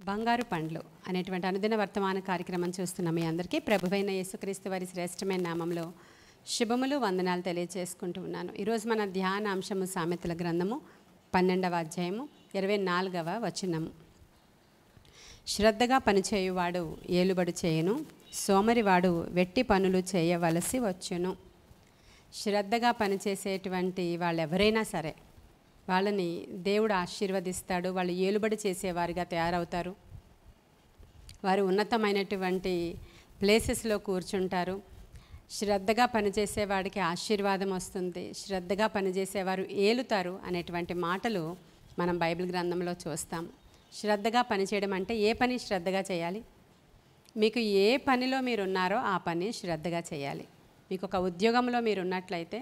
బంగారు పండ్లు అనేటువంటి అనుదిన వర్తమాన కార్యక్రమం చూస్తున్న మీ అందరికీ ప్రభువైన యేసుక్రీస్తు వారి శ్రేష్టమైన నామంలో శుభములు వందనాలు తెలియజేసుకుంటూ ఉన్నాను. ఈరోజు మన ధ్యాన అంశము సామెతల గ్రంథము 12వ అధ్యాయము 24వ వచనము. శ్రద్ధగా పనిచేయువాడు ఏలుబడి చేయును, సోమరివాడు వెట్టి పనులు చేయవలసి వచ్చును. శ్రద్ధగా పనిచేసేటువంటి వాళ్ళు ఎవరైనా సరే వాళ్ళని దేవుడు ఆశీర్వదిస్తాడు. వాళ్ళు ఏలుబడి చేసేవారిగా తయారవుతారు. వారు ఉన్నతమైనటువంటి ప్లేసెస్లో కూర్చుంటారు. శ్రద్ధగా పనిచేసేవాడికి ఆశీర్వాదం వస్తుంది. శ్రద్ధగా పనిచేసేవారు ఏలుతారు అనేటువంటి మాటలు మనం బైబిల్ గ్రంథంలో చూస్తాం. శ్రద్ధగా పనిచేయడం అంటే ఏ పని శ్రద్ధగా చేయాలి? మీకు ఏ పనిలో మీరు ఉన్నారో ఆ పని శ్రద్ధగా చేయాలి. మీకు ఒక ఉద్యోగంలో మీరు ఉన్నట్లయితే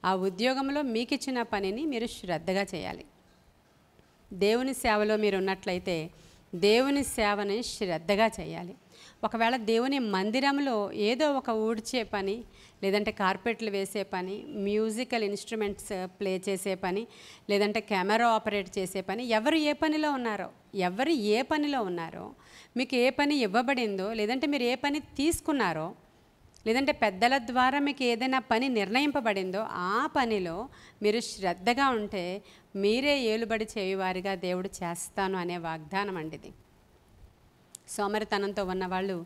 ఆ ఉద్యోగంలో మీకు ఇచ్చిన పనిని మీరు శ్రద్ధగా చేయాలి. దేవుని సేవలో మీరు ఉన్నట్లయితే దేవుని సేవని శ్రద్ధగా చేయాలి. ఒకవేళ దేవుని మందిరంలో ఏదో ఒక ఊడ్చే పని, లేదంటే కార్పెట్లు వేసే పని, మ్యూజికల్ ఇన్స్ట్రుమెంట్స్ ప్లే చేసే పని, లేదంటే కెమెరా ఆపరేట్ చేసే పని, ఎవరు ఏ పనిలో ఉన్నారో మీకు ఏ పని ఇవ్వబడిందో, లేదంటే మీరు ఏ పని తీసుకున్నారో, లేదంటే పెద్దల ద్వారా మీకు ఏదైనా పని నిర్ణయింపబడిందో ఆ పనిలో మీరు శ్రద్ధగా ఉంటే మీరే ఏలుబడి చేయువారిగా దేవుడు చేస్తాను అనే వాగ్దానం అండి ఇది. సోమరితనంతో ఉన్నవాళ్ళు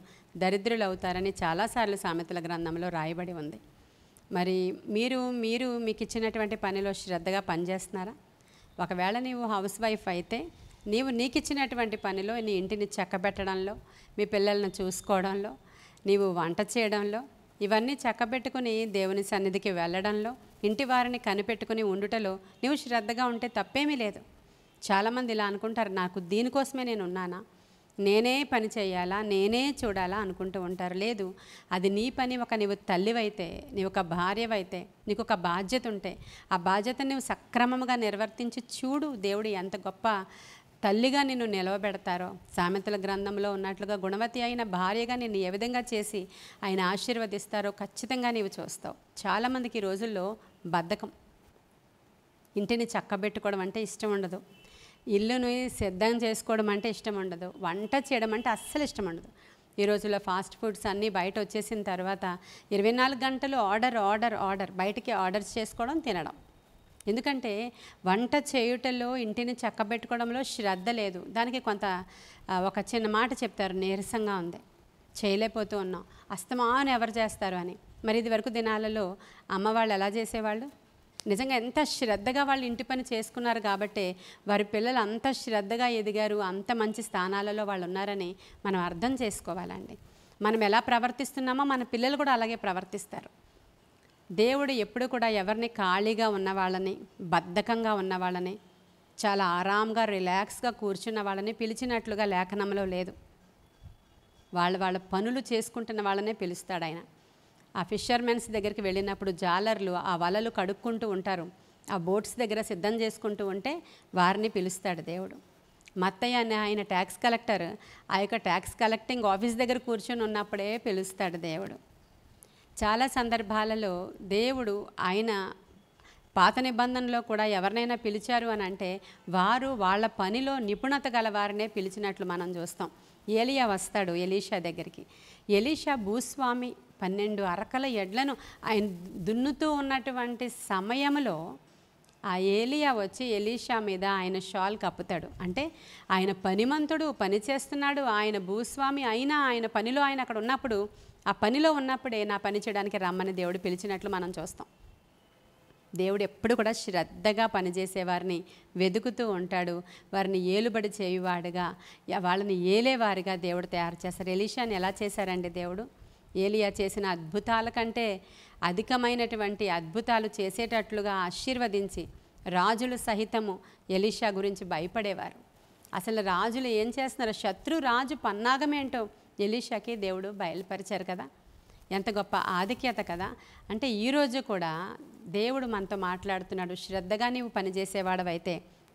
దరిద్రులు అవుతారని చాలాసార్లు సామెతల గ్రంథంలో రాయబడి ఉంది. మరి మీరు మీకు ఇచ్చినటువంటి పనిలో శ్రద్ధగా పనిచేస్తున్నారా? ఒకవేళ నీవు హౌస్ వైఫ్ అయితే నీకు ఇచ్చినటువంటి పనిలో నీ ఇంటిని చక్కబెట్టడంలో, మీ పిల్లలను చూసుకోవడంలో, నీవు వంట చేయడంలో, ఇవన్నీ చక్కబెట్టుకుని దేవుని సన్నిధికి వెళ్ళడంలో, ఇంటి వారిని కనిపెట్టుకుని ఉండుటలో నీవు శ్రద్ధగా ఉంటే తప్పేమీ లేదు. చాలామంది ఇలా అనుకుంటారు, నాకు దీనికోసమే నేను ఉన్నానా, నేనే పని చేయాలా, నేనే చూడాలా అనుకుంటూ ఉంటారు. లేదు, అది నీ పని. నీవు తల్లివైతే, నీవు ఒక భార్యవైతే, నీకు ఒక బాధ్యత ఉంటే ఆ బాధ్యతను నువ్వు సక్రమంగా నిర్వర్తించి చూడు. దేవుడు ఎంత గొప్ప తల్లిగా నిన్ను నిలవబెడతారో. సామెతల గ్రంథంలో ఉన్నట్లుగా గుణవతి అయిన భార్యగా నిన్ను ఏ విధంగా చేసి ఆయన ఆశీర్వదిస్తారో ఖచ్చితంగా నీవు చూస్తావు. చాలామందికి ఈ రోజుల్లో బద్ధకం. ఇంటిని చక్కబెట్టుకోవడం అంటే ఇష్టం ఉండదు. ఇల్లుని సిద్ధం చేసుకోవడం అంటే ఇష్టం ఉండదు. వంట చేయడం అంటే అస్సలు ఇష్టం ఉండదు. ఈ రోజుల్లో ఫాస్ట్ ఫుడ్స్ అన్నీ బయట వచ్చేసిన తర్వాత 24 గంటలు ఆర్డర్ బయటికి ఆర్డర్స్ చేసుకోవడం, తినడం. ఎందుకంటే వంట చేయుటలో, ఇంటిని చక్కబెట్టుకోవడంలో శ్రద్ధ లేదు. దానికి ఒక చిన్న మాట చెప్తారు, నీరసంగా ఉంది, చేయలేకపోతూ ఉన్నాం, అస్తమానం ఎవరు చేస్తారు అని. మరి ఇది వరకు దినాలలో అమ్మవాళ్ళు ఎలా చేసేవాళ్ళు? నిజంగా ఎంత శ్రద్ధగా వాళ్ళు ఇంటి పని చేసుకున్నారు కాబట్టి వారి పిల్లలు అంత శ్రద్ధగా ఎదిగారు, అంత మంచి స్థానాలలో వాళ్ళు ఉన్నారని మనం అర్థం చేసుకోవాలండి. మనం ఎలా ప్రవర్తిస్తున్నామో మన పిల్లలు కూడా అలాగే ప్రవర్తిస్తారు. దేవుడు ఎప్పుడు కూడా ఎవరిని ఖాళీగా ఉన్న వాళ్ళని, బద్ధకంగా ఉన్న వాళ్ళని, చాలా ఆరాంగా రిలాక్స్గా కూర్చున్న వాళ్ళని పిలిచినట్లుగా లేఖనంలో లేదు. వాళ్ళ పనులు చేసుకుంటున్న వాళ్ళనే పిలుస్తాడు ఆయన. ఆ ఫిషర్మెన్స్ దగ్గరికి వెళ్ళినప్పుడు జాలర్లు ఆ వలలు కడుక్కుంటూ ఉంటారు. ఆ బోట్స్ దగ్గర సిద్ధం చేసుకుంటూ ఉంటే వారిని పిలుస్తాడు దేవుడు. మత్తయ్య అనే ఆయన ట్యాక్స్ కలెక్టర్ ఆ యొక్క ట్యాక్స్ కలెక్టింగ్ ఆఫీస్ దగ్గర కూర్చొని ఉన్నప్పుడే పిలుస్తాడు దేవుడు. చాలా సందర్భాలలో దేవుడు ఆయన పాత నిబంధనలో కూడా ఎవరినైనా పిలిచారు అని అంటే వారు వాళ్ళ పనిలో నిపుణత గల వారినే పిలిచినట్లు మనం చూస్తాం. ఏలియా వస్తాడు ఎలీషా దగ్గరికి. ఎలీషా భూస్వామి 12 అరకల ఎడ్లను ఆయన దున్నుతూ ఉన్నటువంటి సమయంలో ఆ ఏలియా వచ్చి ఎలీషా మీద ఆయన షాల్ కప్పుతాడు. అంటే ఆయన పనిమంతుడు, పని చేస్తున్నాడు, ఆయన భూస్వామి అయినా ఆయన పనిలో ఆయన అక్కడ ఉన్నప్పుడు, ఆ పనిలో ఉన్నప్పుడే నా పని చేయడానికి రమ్మని దేవుడు పిలిచినట్లు మనం చూస్తాం. దేవుడు ఎప్పుడు కూడా శ్రద్ధగా పనిచేసేవారిని వెతుకుతూ ఉంటాడు. వారిని ఏలుబడి చేయువాడుగా, వాళ్ళని ఏలేవారిగా దేవుడు తయారు చేస్తారు. ఎలీషాని ఎలా చేశారండి దేవుడు? ఏలియా చేసిన అద్భుతాల కంటే అధికమైనటువంటి అద్భుతాలు చేసేటట్లుగా ఆశీర్వదించి రాజులు సహితము ఎలీషా గురించి భయపడేవారు. అసలు రాజులు ఏం చేస్తున్నారు, శత్రు రాజు పన్నాగమేంటో ఎలీషాకి దేవుడు బయలుపరిచారు కదా. ఎంత గొప్ప ఆధిక్యత కదా. అంటే ఈరోజు కూడా దేవుడు మనతో మాట్లాడుతున్నాడు. శ్రద్ధగా నీవు పనిచేసేవాడవైతే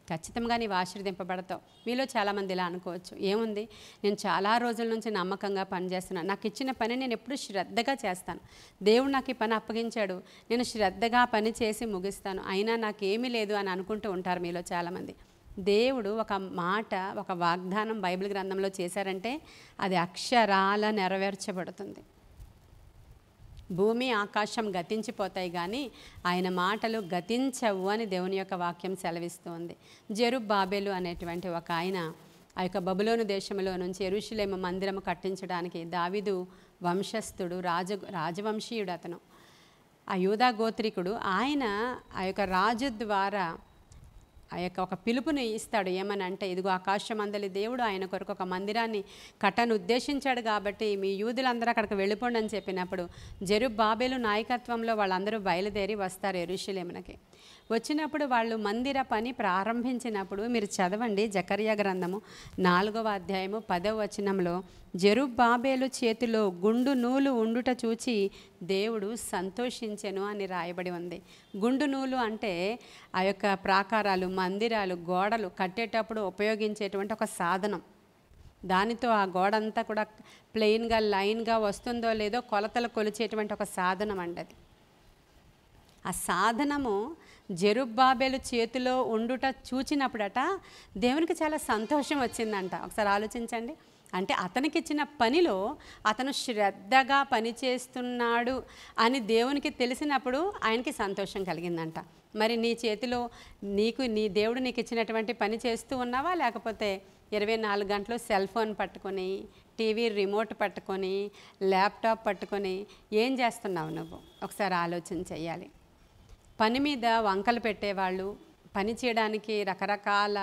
ఖచ్చితంగా నీవు ఆశీర్వదింపబడతావు. మీలో చాలామంది ఇలా అనుకోవచ్చు, ఏముంది, నేను చాలా రోజుల నుంచి నమ్మకంగా పనిచేస్తున్నాను, నాకు ఇచ్చిన పని నేను ఎప్పుడు శ్రద్ధగా చేస్తాను, దేవుడు నాకు ఈ పని అప్పగించాడు, నేను శ్రద్ధగా పని చేసి ముగిస్తాను, అయినా నాకేమీ లేదు అని అనుకుంటూ ఉంటారు మీలో చాలామంది. దేవుడు ఒక మాట, ఒక వాగ్దానం బైబిల్ గ్రంథంలో చేశారంటే అది అక్షరాల నెరవేర్చబడుతుంది. భూమి ఆకాశం గతించిపోతాయి కానీ ఆయన మాటలు గతించవు అని దేవుని యొక్క వాక్యం సెలవిస్తుంది. జెరుబ్బాబెలు అనేటువంటి ఒక ఆయన ఆ యొక్క బబులోను దేశంలో నుంచి యెరూషలేము మందిరము కట్టించడానికి దావీదు వంశస్థుడు, రాజవంశీయుడు అతను, ఆ యూదా గోత్రికుడు. ఆయన ఆ యొక్క రాజు ద్వారా ఆ యొక్క ఒక పిలుపుని ఇస్తాడు. ఏమని అంటే, ఇదిగో ఆకాశమందలి దేవుడు ఆయన కొరకు ఒక మందిరాన్ని కట్టను ఉద్దేశించాడు కాబట్టి మీ యూదులందరూ అక్కడికి వెళ్ళిపోండి అని చెప్పినప్పుడు జెరుబ్బాబెలు నాయకత్వంలో వాళ్ళందరూ బయలుదేరి వస్తారు యెరూషలేమునకి. వచ్చినప్పుడు వాళ్ళు మందిర పని ప్రారంభించినప్పుడు మీరు చదవండి జకర్యా గ్రంథము 4వ అధ్యాయము 10వ వచనంలో, జెరుబ్బాబెలు చేతిలో గుండు నూలు ఉండుట చూచి దేవుడు సంతోషించెను అని రాయబడి ఉంది. గుండు నూలు అంటే ఆ యొక్క ప్రాకారాలు, మందిరాలు, గోడలు కట్టేటప్పుడు ఉపయోగించేటువంటి ఒక సాధనం. దానితో ఆ గోడంతా కూడా ప్లెయిన్గా లైన్గా వస్తుందో లేదో కొలతలు కొలిచేటువంటి ఒక సాధనం అండి అది. ఆ సాధనము జెరుబ్బాబెలు చేతిలో ఉండుట చూచినప్పుడట దేవునికి చాలా సంతోషం వచ్చిందంట. ఒకసారి ఆలోచించండి. అంటే అతనికి ఇచ్చిన పనిలో అతను శ్రద్ధగా పనిచేస్తున్నాడు అని దేవునికి తెలిసినప్పుడు ఆయనకి సంతోషం కలిగిందంట. మరి నీ చేతిలో నీ దేవుడు నీకు ఇచ్చినటువంటి పని చేస్తూ ఉన్నావా, లేకపోతే 24 గంటలు సెల్ ఫోన్ పట్టుకొని, టీవీ రిమోట్ పట్టుకొని, ల్యాప్టాప్ పట్టుకొని ఏం చేస్తున్నావు నువ్వు? ఒకసారి ఆలోచన చేయాలి. పని మీద వంకలు పెట్టేవాళ్ళు, పని చేయడానికి రకరకాల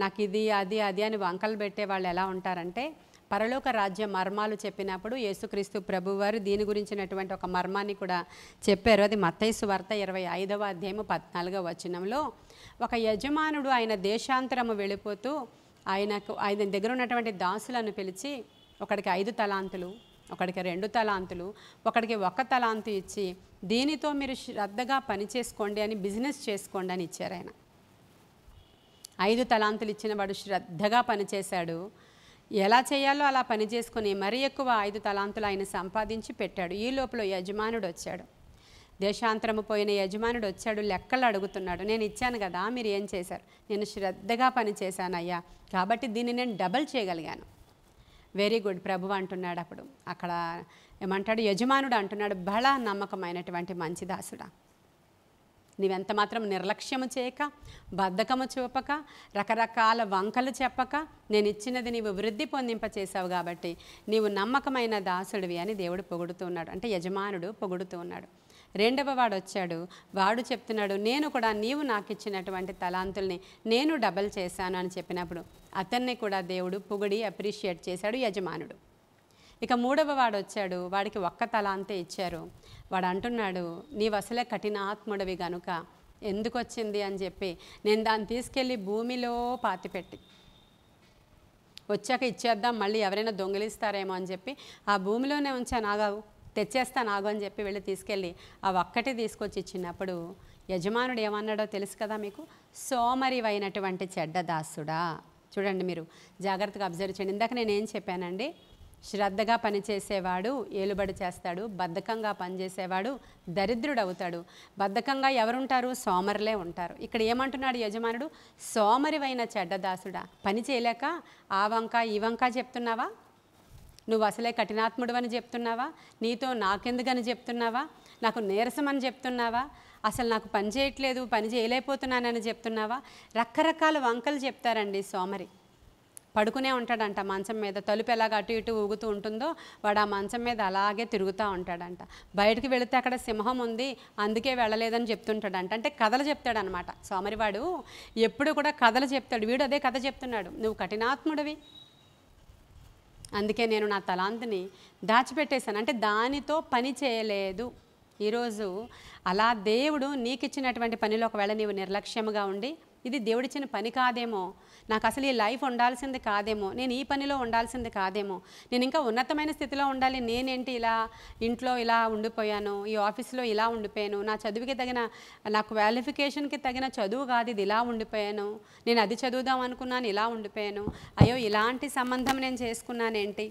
నాకు ఇది అది అది అని వంకలు పెట్టేవాళ్ళు ఎలా ఉంటారంటే, పరలోక రాజ్య మర్మాలు చెప్పినప్పుడు యేసుక్రీస్తు ప్రభువారు దీని గురించినటువంటి ఒక మర్మాన్ని కూడా చెప్పారు. అది మత్తయి సువార్త 25వ అధ్యాయము 14వ వచనంలో, ఒక యజమానుడు ఆయన దేశాంతరము వెళ్ళిపోతూ ఆయన దగ్గర ఉన్నటువంటి దాసులను పిలిచి, ఒకడికి 5 తలాంతులు, ఒకడికి 2 తలాంతులు, ఒకడికి 1 తలాంతు ఇచ్చి దీనితో మీరు శ్రద్ధగా పని చేసుకోండి అని, బిజినెస్ చేసుకోండి అని ఇచ్చారు ఆయన. 5 తలాంతులు ఇచ్చిన వాడు శ్రద్ధగా పనిచేశాడు. ఎలా చేయాలో అలా పని చేసుకొని మరీ ఎక్కువ 5 తలాంతులు ఆయన సంపాదించి పెట్టాడు. ఈ లోపల యజమానుడు వచ్చాడు. దేశాంతరము పోయిన యజమానుడు వచ్చాడు, లెక్కలు అడుగుతున్నాడు. నేను ఇచ్చాను కదా, మీరు ఏం చేశారు? నేను శ్రద్ధగా పని చేశానయ్యా, కాబట్టి దీన్ని నేను డబల్ చేయగలిగాను. వెరీ గుడ్ ప్రభు అంటున్నాడు. అప్పుడు అక్కడ ఏమంటాడు? యజమానుడు అంటున్నాడు, బహళ నమ్మకమైనటువంటి మంచి దాసుడా, నీవెంత మాత్రం నిర్లక్ష్యము చేయక, బద్ధకము చూపక, రకరకాల వంకలు చెప్పక నేను ఇచ్చినది నీవు వృద్ధి పొందింపచేసావు కాబట్టి నీవు నమ్మకమైన దాసుడివి అని దేవుడు పొగుడుతూ ఉన్నాడు. అంటే యజమానుడు పొగుడుతూ ఉన్నాడు. 2వ వాడు వచ్చాడు. వాడు చెప్తున్నాడు, నేను కూడా నీవు నాకు ఇచ్చినటువంటి తలాంతుల్ని నేను డబల్ చేశాను అని చెప్పినప్పుడు అతన్ని కూడా దేవుడు పొగిడి అప్రిషియేట్ చేశాడు యజమానుడు. ఇక 3వ వాడు వచ్చాడు. వాడికి 1 తలాంతే ఇచ్చారు. వాడు అంటున్నాడు, నీవు అసలే కఠినాత్ముడివి గనుక ఎందుకు వచ్చింది అని చెప్పి నేను దాన్ని తీసుకెళ్ళి భూమిలో పాతిపెట్టి వచ్చాక ఇచ్చేద్దాం, మళ్ళీ ఎవరైనా దొంగిలిస్తారేమో అని చెప్పి ఆ భూమిలోనే ఉంచాను, ఆగావు తెచ్చేస్తాను ఆగు అని చెప్పి వెళ్ళి తీసుకెళ్ళి ఆ ఒక్కటి తీసుకొచ్చి ఇచ్చినప్పుడు యజమానుడు ఏమన్నాడో తెలుసు కదా మీకు? సోమరివైనటువంటి చెడ్డ దాసుడా. చూడండి, మీరు జాగ్రత్తగా అబ్జర్వ్ చేయండి. ఇందాక నేనేం చెప్పానండి? శ్రద్ధగా పనిచేసేవాడు ఏలుబడి చేస్తాడు, బద్ధకంగా పనిచేసేవాడు దరిద్రుడు అవుతాడు. బద్ధకంగా ఎవరుంటారు? సోమరులే ఉంటారు. ఇక్కడ ఏమంటున్నాడు యజమానుడు? సోమరివైన చెడ్డదాసుడా, పని చేయలేక ఆ వంక ఈ వంక చెప్తున్నావా? నువ్వు అసలే కఠినాత్ముడు అని చెప్తున్నావా? నీతో నాకెందుకని చెప్తున్నావా? నాకు నీరసం అని చెప్తున్నావా? అసలు నాకు పని చేయట్లేదు, పని చేయలేకపోతున్నానని చెప్తున్నావా? రకరకాల వంకలు చెప్తారండి సోమరి. పడుకునే ఉంటాడంట మంచం మీద, తలుపు ఎలాగ అటు ఇటు ఊగుతూ ఉంటుందో వాడు ఆ మంచం మీద అలాగే తిరుగుతూ ఉంటాడంట. బయటికి వెళితే అక్కడ సింహం ఉంది అందుకే వెళ్ళలేదని చెప్తుంటాడంట. అంటే కథలు చెప్తాడనమాట సోమరివాడు. ఎప్పుడు కూడా కథలు చెప్తాడు. వీడు అదే కథ చెప్తున్నాడు, నువ్వు కఠినాత్ముడివి, అందుకే నేను నా తలాంతుని దాచిపెట్టేశాను, అంటే దానితో పని చేయలేదు. ఈరోజు అలా దేవుడు నీకు ఇచ్చినటువంటి పనిలో ఒకవేళ నీవు నిర్లక్ష్యముగా ఉండి, ఇది దేవుడిచ్చిన పని కాదేమో, నాకు అసలు ఈ లైఫ్ ఉండాల్సింది కాదేమో, నేను ఈ పనిలో ఉండాల్సింది కాదేమో, నేను ఇంకా ఉన్నతమైన స్థితిలో ఉండాలి, నేనేంటి ఇలా ఇంట్లో ఇలా ఉండిపోయాను, ఈ ఆఫీస్లో ఇలా ఉండిపోయాను, నా చదువుకి తగిన, నా క్వాలిఫికేషన్కి తగిన చదువు కాదు ఇది, ఇలా ఉండిపోయాను, నేను అది చదువుదాం అనుకున్నాను ఇలా ఉండిపోయాను, అయ్యో ఇలాంటి సంబంధం నేను చేసుకున్నానేంటి,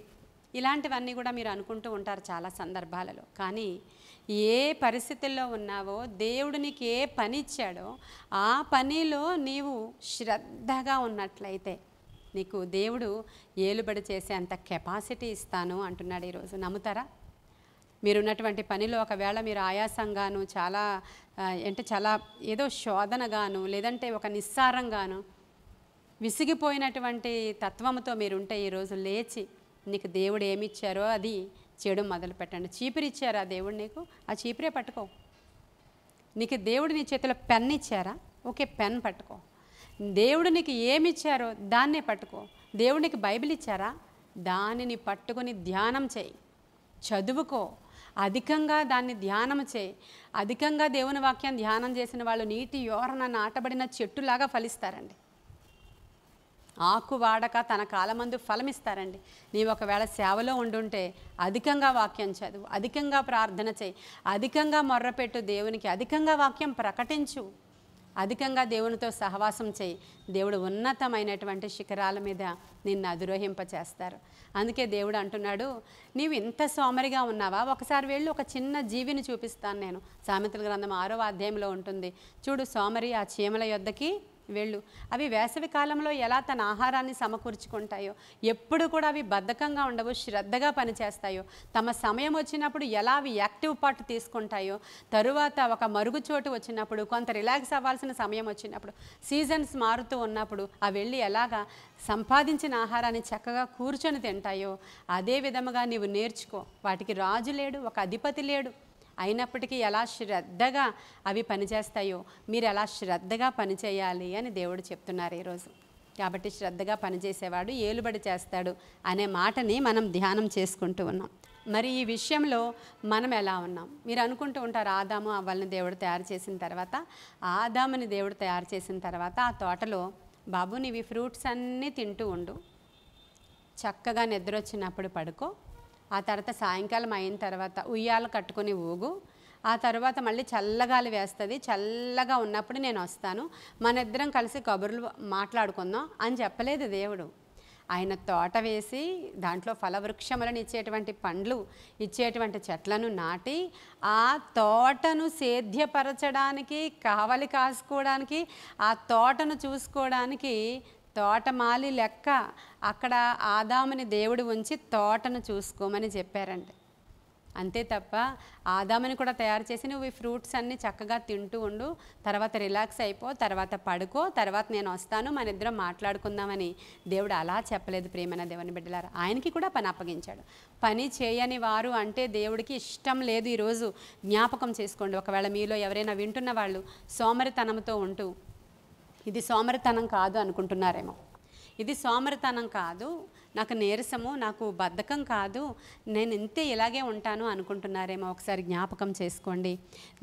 ఇలాంటివన్నీ కూడా మీరు అనుకుంటూ ఉంటారు చాలా సందర్భాలలో. కానీ ఏ పరిస్థితుల్లో ఉన్నావో, దేవుడు నీకు ఏ పని ఇచ్చాడో ఆ పనిలో నీవు శ్రద్ధగా ఉన్నట్లయితే నీకు దేవుడు ఏలుబడి చేసే అంత కెపాసిటీ ఇస్తాను అంటున్నాడు ఈరోజు. నమ్ముతారా? మీరున్నటువంటి పనిలో ఒకవేళ మీరు ఆయాసంగాను, చాలా ఏదో శోధనగాను, లేదంటే ఒక నిస్సారంగాను, విసిగిపోయినటువంటి తత్వంతో మీరుంటే ఈరోజు లేచి నీకు దేవుడు ఏమిచ్చారో అది చేయడం మొదలు పెట్టండి. చీపిరి ఇచ్చారా దేవుడు నీకు? ఆ చీపిరే పట్టుకో. నీకు దేవుడు నీ చేతిలో పెన్ ఇచ్చారా? ఓకే, పెన్ పట్టుకో. దేవుడు నీకు ఏమిచ్చారో దాన్నే పట్టుకో. దేవుడు నీకు బైబిల్ ఇచ్చారా? దానిని పట్టుకొని ధ్యానం చేయి, చదువుకో, అధికంగా దాన్ని ధ్యానం చేయి. అధికంగా దేవుని వాక్యం ధ్యానం చేసిన వాళ్ళు నీటి యోరన నాటబడిన చెట్టులాగా ఫలిస్తారండి. ఆకు వాడక తన కాలమందు ఫలమిస్తారండి. నీవు ఒకవేళ సేవలో ఉండుంటే అధికంగా వాక్యం చదువు, అధికంగా ప్రార్థన చేయి, అధికంగా మొర్రపెట్టు దేవునికి, అధికంగా వాక్యం ప్రకటించు, అధికంగా దేవునితో సహవాసం చేయి. దేవుడు ఉన్నతమైనటువంటి శిఖరాల మీద నిన్ను అధిరోహింపచేస్తారు. అందుకే దేవుడు అంటున్నాడు, నీవు ఇంత సోమరిగా ఉన్నావా? ఒకసారి వెళ్ళి ఒక చిన్న జీవిని చూపిస్తాను నేను. సామెతల గ్రంథం 6వ అధ్యాయంలో ఉంటుంది. చూడు, సోమరి ఆ చీమల యొద్దకి వెళ్ళు. అవి వేసవి కాలంలో ఎలా తన ఆహారాన్ని సమకూర్చుకుంటాయో, ఎప్పుడు కూడా అవి బద్ధకంగా ఉండవు, శ్రద్ధగా పనిచేస్తాయో, తమ సమయం వచ్చినప్పుడు ఎలా అవి యాక్టివ్ పార్ట్ తీసుకుంటాయో, తరువాత ఒక మరుగుచోటు వచ్చినప్పుడు, కొంత రిలాక్స్ అవ్వాల్సిన సమయం వచ్చినప్పుడు, సీజన్స్ మారుతూ ఉన్నప్పుడు అవి వెళ్ళి ఎలాగా సంపాదించిన ఆహారాన్ని చక్కగా కూర్చొని తింటాయో, అదే విధముగా నీవు నేర్చుకో. వాటికి రాజు లేడు, ఒక అధిపతి లేడు, అయినప్పటికీ ఎలా శ్రద్ధగా అవి పనిచేస్తాయో మీరు ఎలా శ్రద్ధగా పనిచేయాలి అని దేవుడు చెప్తున్నారు ఈరోజు. కాబట్టి శ్రద్ధగా పనిచేసేవాడు ఏలుబడి చేస్తాడు అనే మాటని మనం ధ్యానం చేసుకుంటూ ఉన్నాం. మరి ఈ విషయంలో మనం ఎలా ఉన్నాం? మీరు అనుకుంటూ ఉంటారు, ఆదాము అవ్వల్ని దేవుడు తయారు చేసిన తర్వాత, ఆదాముని దేవుడు తయారు చేసిన తర్వాత ఆ తోటలో, బాబు నీవి ఫ్రూట్స్ అన్నీ తింటూ ఉండు, చక్కగా నిద్ర వచ్చినప్పుడు పడుకో, ఆ తర్వాత సాయంకాలం అయిన తర్వాత ఉయ్యాల కట్టుకొని ఊగు, ఆ తర్వాత మళ్ళీ చల్లగాలి వేస్తుంది, చల్లగా ఉన్నప్పుడు నేను వస్తాను, మన ఇద్దరం కలిసి కబుర్లు మాట్లాడుకుందాం అని చెప్పలేదు దేవుడు. ఆయన తోట వేసి దాంట్లో ఫలవృక్షములను ఇచ్చేటువంటి పండ్లు ఇచ్చేటువంటి చెట్లను నాటి ఆ తోటను సేద్యపరచడానికి, కావలి కాసుకోవడానికి, ఆ తోటను చూసుకోవడానికి తోటమాలి లెక్క అక్కడ ఆదాముని దేవుడు ఉంచి తోటను చూసుకోమని చెప్పారండి. అంతే తప్ప ఆదాముని కూడా తయారు చేసి నువ్వు ఈ ఫ్రూట్స్ అన్నీ చక్కగా తింటూ ఉండు, తర్వాత రిలాక్స్ అయిపో, తర్వాత పడుకో, తర్వాత నేను వస్తాను మన ఇద్దరం మాట్లాడుకుందామని దేవుడు అలా చెప్పలేదు. ప్రియమైన దేవుని బిడ్డలారా, ఆయనకి కూడా పని అప్పగించాడు. పని చేయని వారు అంటే దేవుడికి ఇష్టం లేదు. ఈరోజు జ్ఞాపకం చేసుకోండి. ఒకవేళ మీలో ఎవరైనా వింటున్న వాళ్ళు సోమరితనంతో ఉంటూ ఇది సోమరితనం కాదు అనుకుంటున్నారేమో, ఇది సోమరితనం కాదు, నాకు నీరసము, నాకు బద్ధకం కాదు, నేను ఇంతే ఇలాగే ఉంటాను అనుకుంటున్నారేమో. ఒకసారి జ్ఞాపకం చేసుకోండి.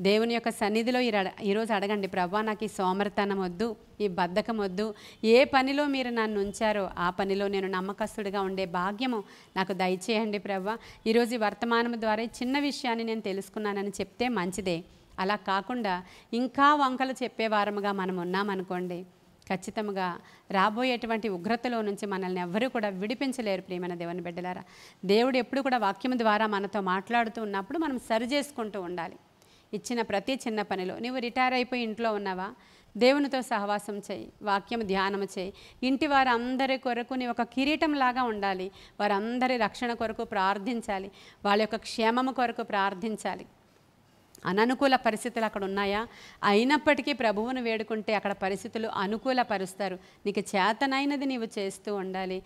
దేవుని యొక్క సన్నిధిలో ఈరోజు అడగండి, ప్రభువా నాకు ఈ సోమరితనం వద్దు, ఈ బద్ధకం వద్దు, ఏ పనిలో మీరు నన్ను ఉంచారో ఆ పనిలో నేను నమ్మకస్తుడిగా ఉండే భాగ్యము నాకు దయచేయండి ప్రభువా. ఈరోజు ఈ వర్తమానం ద్వారా చిన్న విషయాన్ని నేను తెలుసుకున్నానని చెప్తే మంచిదే. అలా కాకుండా ఇంకా వంకలు చెప్పేవారముగా మనం ఉన్నామనుకోండి, ఖచ్చితంగా రాబోయేటువంటి ఉగ్రతలో నుంచి మనల్ని ఎవ్వరూ కూడా విడిపించలేరు. ప్రియమైన దేవుని బిడ్డలారా, దేవుడు ఎప్పుడు కూడా వాక్యం ద్వారా మనతో మాట్లాడుతూ ఉన్నప్పుడు మనం సరి చేసుకుంటూ ఉండాలి. ఇచ్చిన ప్రతి చిన్న పనిలో నీవు రిటైర్ అయిపోయి ఇంట్లో ఉన్నావా, దేవునితో సహవాసం చేయి, వాక్యం ధ్యానం చేయి. ఇంటి వారందరి కొరకు నీ ఒక కిరీటంలాగా ఉండాలి. వారందరి రక్షణ కొరకు ప్రార్థించాలి, వాళ్ళ యొక్క క్షేమము కొరకు ప్రార్థించాలి. అననుకూల పరిస్థితులు అక్కడ ఉన్నాయా? అయినప్పటికీ ప్రభువును వేడుకుంటే అక్కడ పరిస్థితులు అనుకూలపరుస్తారు. నీకు చేతనైనది నీవు చేస్తూ ఉండాలి.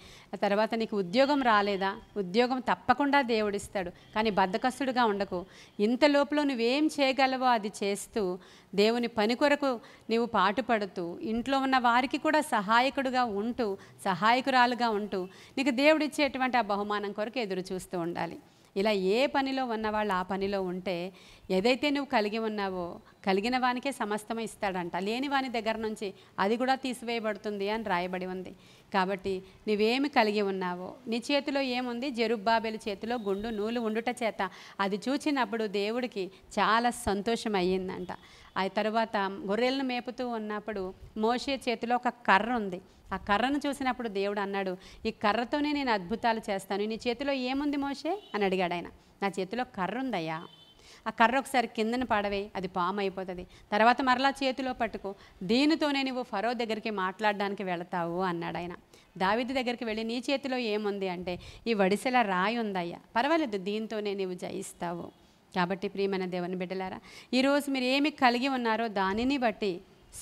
తర్వాత నీకు ఉద్యోగం రాలేదా? ఉద్యోగం తప్పకుండా దేవుడిస్తాడు, కానీ బద్ధకస్తుడుగా ఉండకు. ఇంత లోపల నువ్వేం చేయగలవో అది చేస్తూ దేవుని పని కొరకు నీవు పాటుపడుతూ ఇంట్లో ఉన్న వారికి కూడా సహాయకుడుగా ఉంటూ, సహాయకురాలుగా ఉంటూ నీకు దేవుడిచ్చేటువంటి ఆ బహుమానం కొరకు ఎదురు చూస్తూ ఉండాలి. ఇలా ఏ పనిలో ఉన్నవాళ్ళు ఆ పనిలో ఉంటే ఏదైతే నువ్వు కలిగి ఉన్నావో కలిగిన వానికే సమస్తం ఇస్తాడంట, లేని వాని దగ్గర నుంచి అది కూడా తీసివేయబడుతుంది అని రాయబడి ఉంది. కాబట్టి నువ్వేమి కలిగి ఉన్నావో, నీ చేతిలో ఏముంది? జెరుబ్బాబెలు చేతిలో గుండు నూలు ఉండుట చేత అది చూచినప్పుడు దేవుడికి చాలా సంతోషం అయ్యిందంట. ఆ తర్వాత గొర్రెలను మేపుతూ ఉన్నప్పుడు మోషే చేతిలో ఒక కర్ర ఉంది. ఆ కర్రను చూసినప్పుడు దేవుడు అన్నాడు, ఈ కర్రతోనే నేను అద్భుతాలు చేస్తాను. నీ చేతిలో ఏముంది మోషే అని అడిగాడు ఆయన. నా చేతిలో కర్ర ఉందయ్యా. ఆ కర్ర ఒకసారి కిందన పడవే, అది పాము అయిపోతుంది. తర్వాత మరలా చేతిలో పట్టుకో, దీనితోనే నువ్వు ఫరో దగ్గరికి మాట్లాడడానికి వెళతావు అన్నాడు ఆయన. దావీదు దగ్గరికి వెళ్ళి, నీ చేతిలో ఏముంది అంటే, ఈ వడిసెల రాయి ఉందయ్యా, పర్వాలేదు, దీంతోనే నీవు జయిస్తావు. కాబట్టి ప్రియమైన దేవుని బిడ్డలారా, ఈరోజు మీరు ఏమి కలిగి ఉన్నారో దానిని బట్టి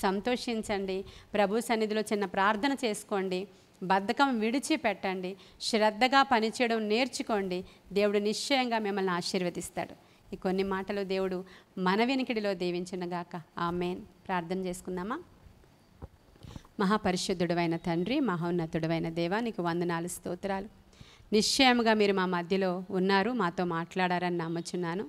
సంతోషించండి. ప్రభు సన్నిధిలో చిన్న ప్రార్థన చేసుకోండి, బద్ధకం విడిచిపెట్టండి, శ్రద్ధగా పనిచేయడం నేర్చుకోండి. దేవుడు నిశ్చయంగా మిమ్మల్ని ఆశీర్వదిస్తాడు. ఈ కొన్ని మాటలు దేవుడు మన వినికిడిలో దీవించునుగాక. ఆమేన్. ప్రార్థన చేసుకుందామా? మహాపరిశుద్ధుడైన తండ్రి, మహోన్నతుడైన దేవా, నీకు వందనాలు, స్తోత్రాలు. నిశ్చయముగా మీరు మా మధ్యలో ఉన్నారు, మాతో మాట్లాడారని నమ్ముచున్నాను.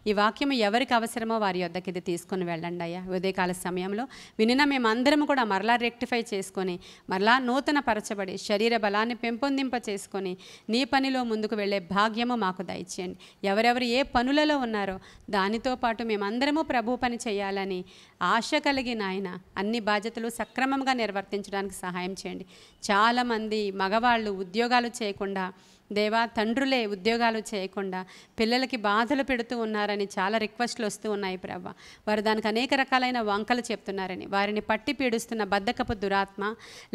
ఈ వాక్యము ఎవరికి అవసరమో వారి యొద్దకి ఇది తీసుకొని వెళ్ళండి అయ్యా. ఉదయకాల సమయంలో వినిన మేమందరం కూడా మరలా రెక్టిఫై చేసుకొని, మరలా నూతన పరచబడి, శరీర బలాన్ని పెంపొందింప చేసుకొని, నీ పనిలో ముందుకు వెళ్ళే భాగ్యము మాకు దయచేయండి. ఎవరెవరు ఏ పనులలో ఉన్నారో దానితో పాటు మేమందరము ప్రభు పని చేయాలని ఆశ కలిగి నాయన అన్ని బాధ్యతలు సక్రమంగా నిర్వర్తించడానికి సహాయం చేయండి. చాలామంది మగవాళ్ళు ఉద్యోగాలు చేయకుండా, దేవా తండ్రులే ఉద్యోగాలు చేయకుండా పిల్లలకి బాధలు పెడుతూ ఉన్నారని చాలా రిక్వెస్ట్లు వస్తూ ఉన్నాయి ప్రభా. వారు దానికి అనేక రకాలైన వంకలు చెప్తున్నారని, వారిని పట్టి పీడిస్తున్న బద్ధకపు దురాత్మ,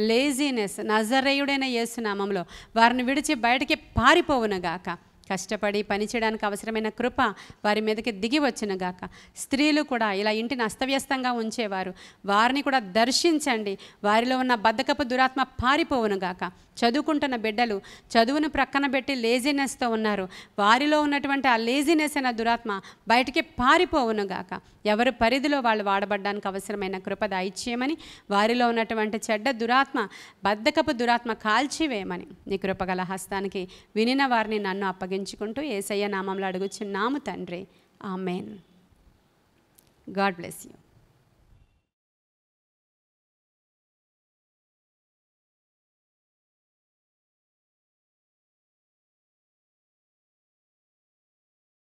లేజీనెస్ నజరేయుడైన యేసు నామములో వారిని విడిచి బయటికి పారిపోవునుగాక. కష్టపడి పనిచేయడానికి అవసరమైన కృప వారి మీదకి దిగి వచ్చునుగాక. స్త్రీలు కూడా ఇలా ఇంటిని అస్తవ్యస్తంగా ఉంచేవారు, వారిని కూడా దర్శించండి. వారిలో ఉన్న బద్ధకపు దురాత్మ పారిపోవునుగాక. చదువుకుంటున్న బిడ్డలు చదువును ప్రక్కన పెట్టి లేజినెస్తో ఉన్నారు, వారిలో ఉన్నటువంటి ఆ లేజినెస్ అనే దురాత్మ బయటికి పారిపోవునుగాక. ఎవరి పరిధిలో వాళ్ళు వాడబడ్డానికి అవసరమైన కృప దయచేయమని, వారిలో ఉన్నటువంటి చెడ్డ దురాత్మ, బద్ధకపు దురాత్మ కాల్చివేయమని నీ కృపగల హస్తానికి వినిన వారిని నన్ను అప్పగించుకుంటూ యేసయ్య నామంలో అడుగుచున్నాము తండ్రి. ఆమేన్. God bless you.